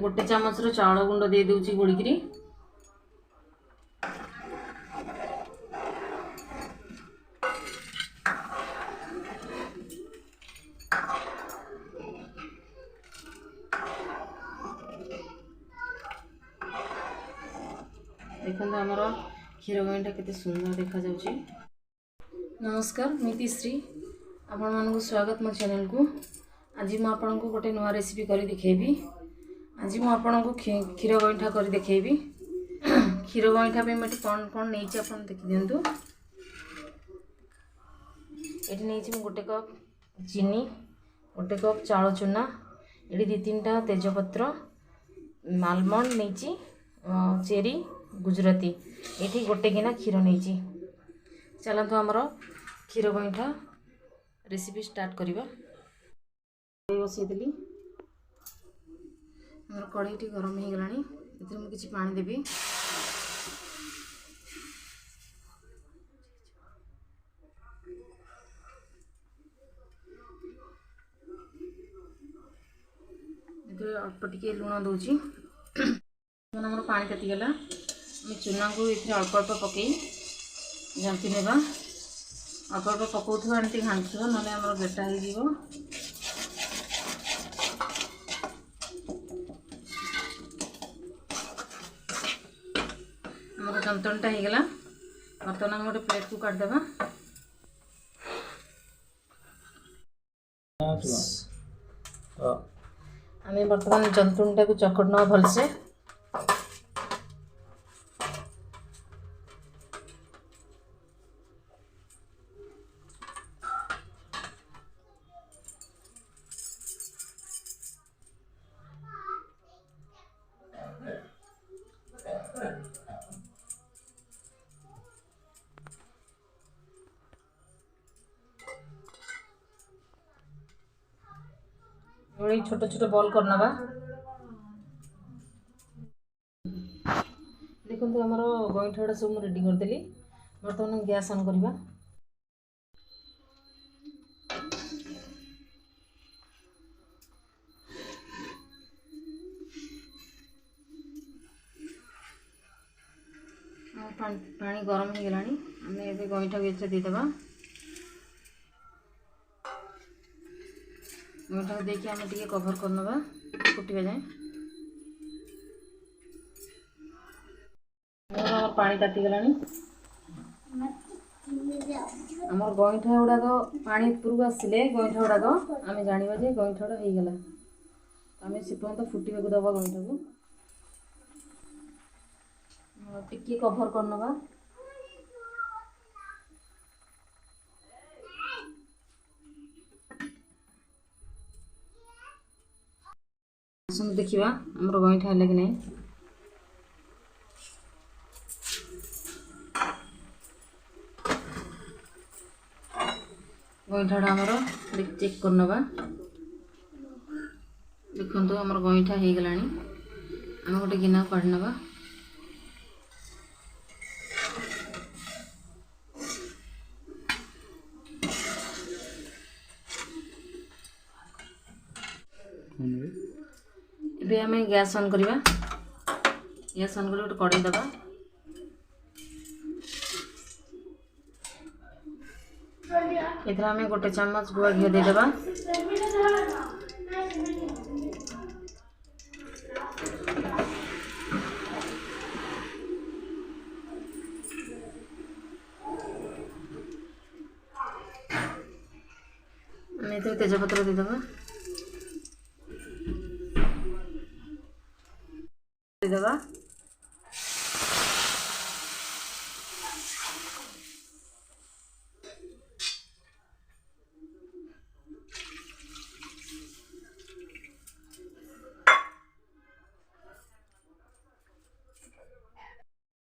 गोटे चामच चाउल गुंड दे दूची गोड़िकी। देखो आमर क्षीर गईटा केते सुंदर देखा जाउची। नमस्कार मितिश्री आपण मानक स्वागत मो चैनल को। आज मु आपन को गोटे नुआ रेसिपी करी दिखेबी। आज मु आपन को क्षीर गईठा करी दिखेबी। क्षीर गईठा पे मटे कोन कोन नै छी आपन देखि दियंतु। एठी नै छी मु गोटे कप चीनी, गोटे कप चाउल चूना, एठी 2-3टा तेजपत्र, आलमंड नै छी, चेरी, गुजराती, एठी गोटे गिना क्षीर नै छी। चलंतु हमरो क्षीर गईठा रेसिपी स्टार्ट करिबा। बसई देली हमर कढ़ईटी गरम हो गलानी। इधर मु किछि पानी देबी। इधर अल्प टिके लूण दउची। हमर पानी तती गला। हम चूना को इधर अल्प अल्प पकई जंती नेबा। अल्प अल्प पकाउथबा एंती घांटुवा नले हमर बेटा हो जीवो। हमर जंतनटा हो गला। बर्तमान हम गोटे प्लेट को काट देबा। हमें बर्तमान जंतुनटा को चकड़ना भलसे। बड़ी छोटे छोटे बॉल करना बा। देखो तो हमारा गईठाटा सब रेडी कर देली। बर्तमान गैस ऑन करबा। पानी गरम हो गलानी। हमें ए गईठा को दे देबा। गईठा देखिए हमें टिके कवर करनबा फुटिबा जाए। हमर पानी ताती गलानी। हमर गईठा गुड़ाक पानी उपरକୁ आसिले गईठा गुड़ाक आम जानिबा जे गईठाटा हो गला। आम से पर्यंत फुटिबा को दबा गईठा को। टिके कवर करनबा। देखिबा हमर गईठा हले कि नै। गईठाटा हमर चेक करनबा। देखंतु हमर गईठा हो गलानी। हम गोटे गिना काढी नबा। ଏବେ ଆମେ गैस ऑन करवा। गैस ऑन कर गोटे कड़ाई दबा। इधर हमें गोटे चम्मच गुआ घी दे देबा। हमें इधर तेजपत्र दे देबा। दे देबा।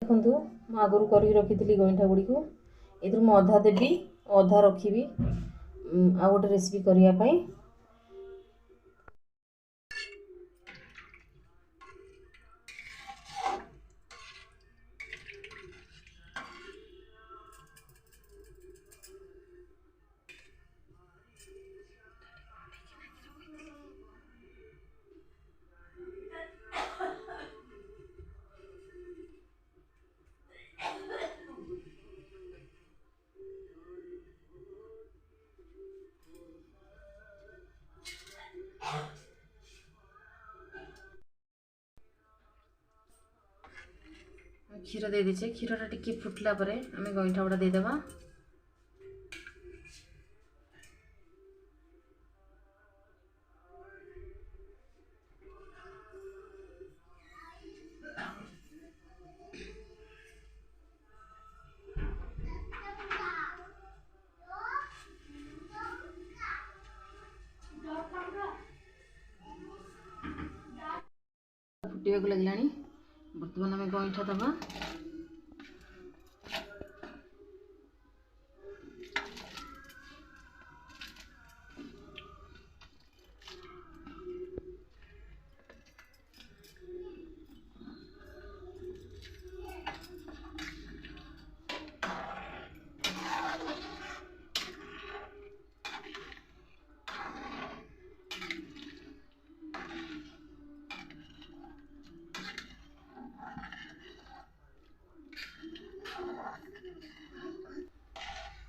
देखो आगुरी कर रखी गईठा गुड़ी को इधर मु अधा देवी अधा रखी आ गोटे रेसिपी करने। क्षीर दे दीचे क्षीरटा टिके फुटला परे आम गईठा गुड़ा देदेबा फुटवाक लगला बर्तमान आम गईठा दबा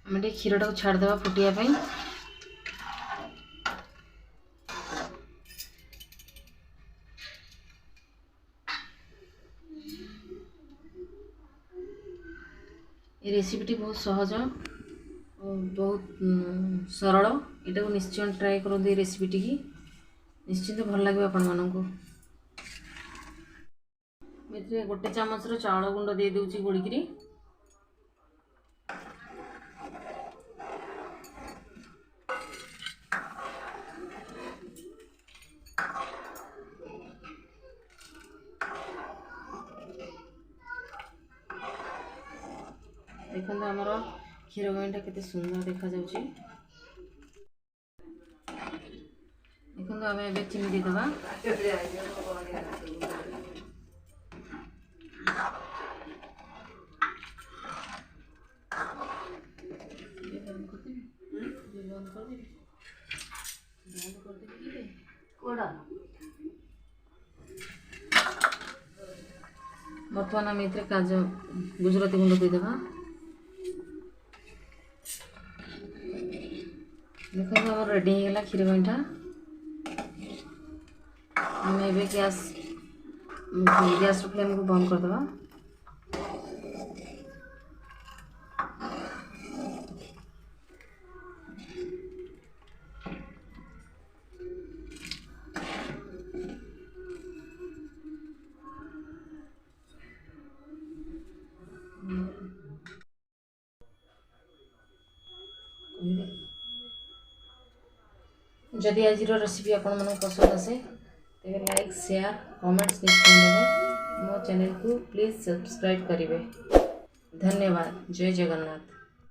आम क्षीर टाक छाड़देवा फुटापी ये रेसिपीटी बहुत सहज बहुत सरल यहाँ निश्चय ट्राए करूँ ये रेसिपीटी की निश्चिंत भल लगे आपण मानक गोटे चामच चाउल गुंड दे दूची गोड़िकी देखो आमर क्षीर गईटा केते सुंदर देखा जाउची देखो आम ए चीनी देदेबा बर्तमान आम ये काजू गुजराती गुंड देदेबा देखो आम रेडी होगा क्षीर गईठा आम ए गैस फ्लेम को बंद करदे जदि आज रेसिपी आपण मन पसंद आसे तेरे लाइक शेयर कमेंट्स निश्चय देवे मो चैनल को प्लीज सब्सक्राइब करेंगे। धन्यवाद। जय जगन्नाथ।